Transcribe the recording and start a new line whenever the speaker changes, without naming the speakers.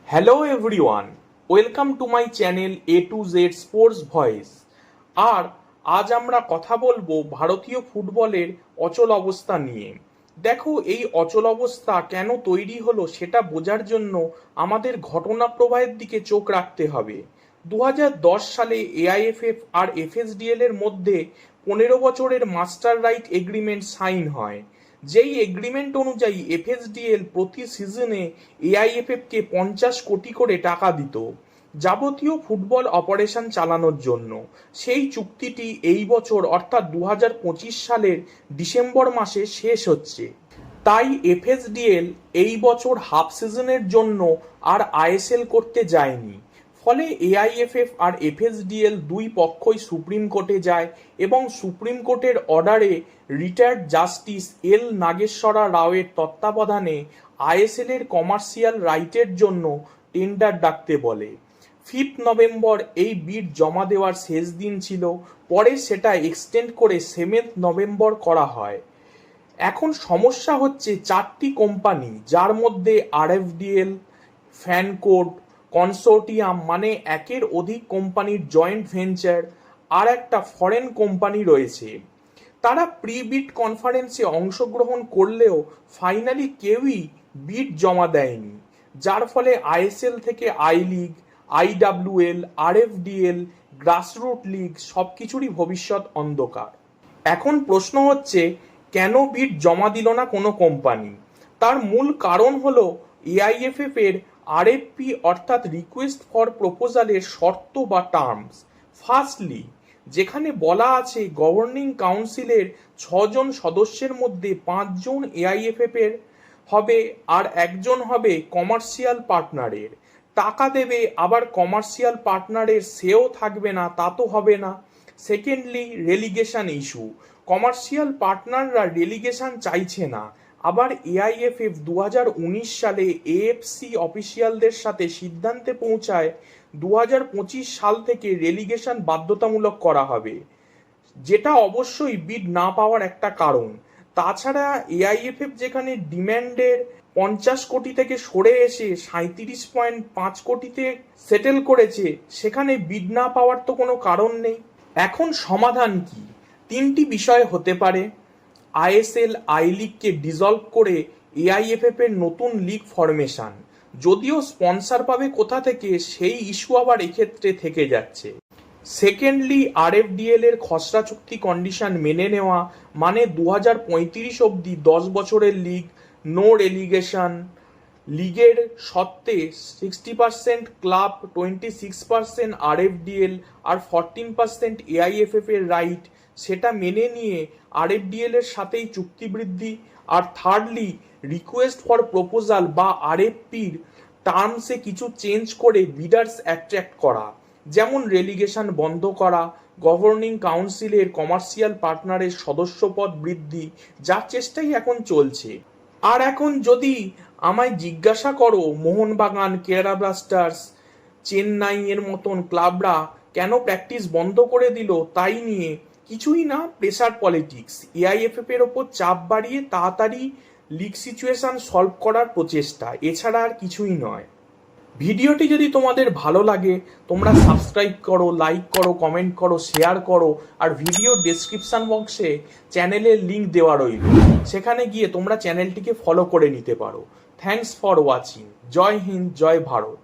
Hello everyone, welcome to my channel A to Z sports voice. আর আজ আমরা কথা বলবো ভারতীয় ফুটবলের অচল অবস্থা নিয়ে। দেখো, এই অচল অবস্থা কেন তৈরি হলো সেটা বোঝার জন্য আমাদের ঘটনা প্রবাহের দিকে চোখ রাখতে হবে। 2010 সালে এআইএফএফ আর এফএসডিএল এর মধ্যে 15 বছরের মাস্টার রাইট এগ্রিমেন্ট সাইন হয়। যেই এগ্রিমেন্ট অনুযায়ী এফএসডিএল প্রতি সিজনে এআইএফএফকে 50 কোটি করে টাকা দিত যাবতীয় ফুটবল অপারেশন চালানোর জন্য। সেই চুক্তিটি এই বছর অর্থাৎ 2025 সালের ডিসেম্বর মাসে শেষ হচ্ছে। তাই এফএসডিএল এই বছর হাফ সিজনের জন্য আর আইএসএল করতে যায়নি। ফলে এআইএফএফ আর এফএসডিএল দুই পক্ষই সুপ্রিম কোর্টে যায় এবং সুপ্রিম কোর্টের অর্ডারে রিটায়ার্ড জাস্টিস এল নাগেশ্বরা রাওয়ের তত্ত্বাবধানে আইএসএল এর কমার্শিয়াল রাইটের জন্য টেন্ডার ডাকতে বলে। 5 নভেম্বর এই বিড জমা দেওয়ার শেষ দিন ছিল। পরে সেটা এক্সটেন্ড করে 7 নভেম্বর করা হয়। এখন সমস্যা হচ্ছে 4টি কোম্পানি, যার মধ্যে আরএফডিএল, ফ্যানকোড, কনসোর্টিয়াম মানে একের অধিক কোম্পানির জয়েন্ট ভেঞ্চার, আর একটা ফরেন কোম্পানি রয়েছে। তারা প্রি বিড কনফারেন্সে অংশগ্রহণ করলেও ফাইনালি কেউই বিড জমা দেয়নি, যার ফলে আইএসএল থেকে I league, IWL, RFDL, grassroot league সবকিছুরই ভবিষ্যৎ অন্ধকার। এখন প্রশ্ন হচ্ছে, কেন বিড জমা দিল না কোনো কোম্পানি? তার মূল কারণ হলো এআইএফএফ এর আরএফপি অর্থাৎ রিকোয়েস্ট ফর প্রপোজালের শর্ত বা টার্মস। ফার্স্টলি, যেখানে বলা আছে গভর্নিং কাউন্সিলের 6 জন সদস্যের মধ্যে 5 জন এআইএফএফ এর হবে আর একজন হবে কমার্শিয়াল পার্টনারের। টাকা দেবে, আবার কমার্শিয়াল পার্টনারের সেও থাকবে না, তা তো হবে না। Secondly, relegation issue. কমার্শিয়াল পার্টনাররা রেলিগেশন চাইছে না। আবার এআইএফএফ 2019 সালে এএফসি অফিসিয়ালদের সাথে সিদ্ধান্তে পৌঁছায় 2025 সাল থেকে রেলিগেশন বাধ্যতামূলক করা হবে, যেটা অবশ্যই বিড না পাওয়ার একটা কারণ। তাছাড়া এআইএফএফ যেখানে ডিম্যান্ডের 50 কোটি থেকে সরে এসে 37.5 কোটিতে সেটেল করেছে, সেখানে বিড না পাওয়ার তো কোনো কারণ নেই। এখন সমাধান কি? 3টি বিষয় হতে পারে। আইএসএল আই লিগকে ডিসলভ করে এআইএফএফ এর নতুন লিগ ফরমেশন, যদিও স্পন্সর পাবে কোথা থেকে সেই ইস্যু আবার এক্ষেত্রে থেকে যাচ্ছে। সেকেন্ডলি, আরএফডিএল এর খসড়া চুক্তি কন্ডিশন মেনে নেওয়া, মানে 2035 অবধি 10 বছরের লিগ, নো রেলিগেশন। লিগের সত্ত্বে 60% ক্লাব, 26% আরএফডিএল আর 14% এআইএফএফ এর রাইট, সেটা মেনে নিয়ে আরএফডিএল এর সাথেই চুক্তি বৃদ্ধি। আর থার্ডলি, রিকোয়েস্ট ফর প্রপোজাল বা আরএফপির টার্মসে কিছু চেঞ্জ করে বিডার্স অ্যাট্রাক্ট করা, যেমন রেলিগেশন বন্ধ করা, গভর্নিং কাউন্সিলের কমার্শিয়াল পার্টনারের সদস্যপদ বৃদ্ধি, যার চেষ্টাই এখন চলছে। আর এখন যদি আমায় জিজ্ঞাসা করো, মোহনবাগান, কেরালা ব্লাস্টার্স, চেন্নাই এর মতন ক্লাবরা কেন প্র্যাকটিস বন্ধ করে দিল, তাই নিয়ে কিছুই না, প্রেসার পলিটিক্স। এআইএফএফ এর ওপর চাপ বাড়িয়ে তাড়াতাড়ি লিগ সিচুয়েশন সলভ করার প্রচেষ্টা, এছাড়া আর কিছুই নয়। ভিডিওটি যদি তোমাদের ভালো লাগে, তোমরা সাবস্ক্রাইব করো, লাইক করো, কমেন্ট করো, শেয়ার করো। আর ভিডিও ডেসক্রিপশন বক্সে চ্যানেলের লিঙ্ক দেওয়া রইল, সেখানে গিয়ে তোমরা চ্যানেলটিকে ফলো করে নিতে পারো। Thanks for watching. জয় হিন্দ, জয় ভারত।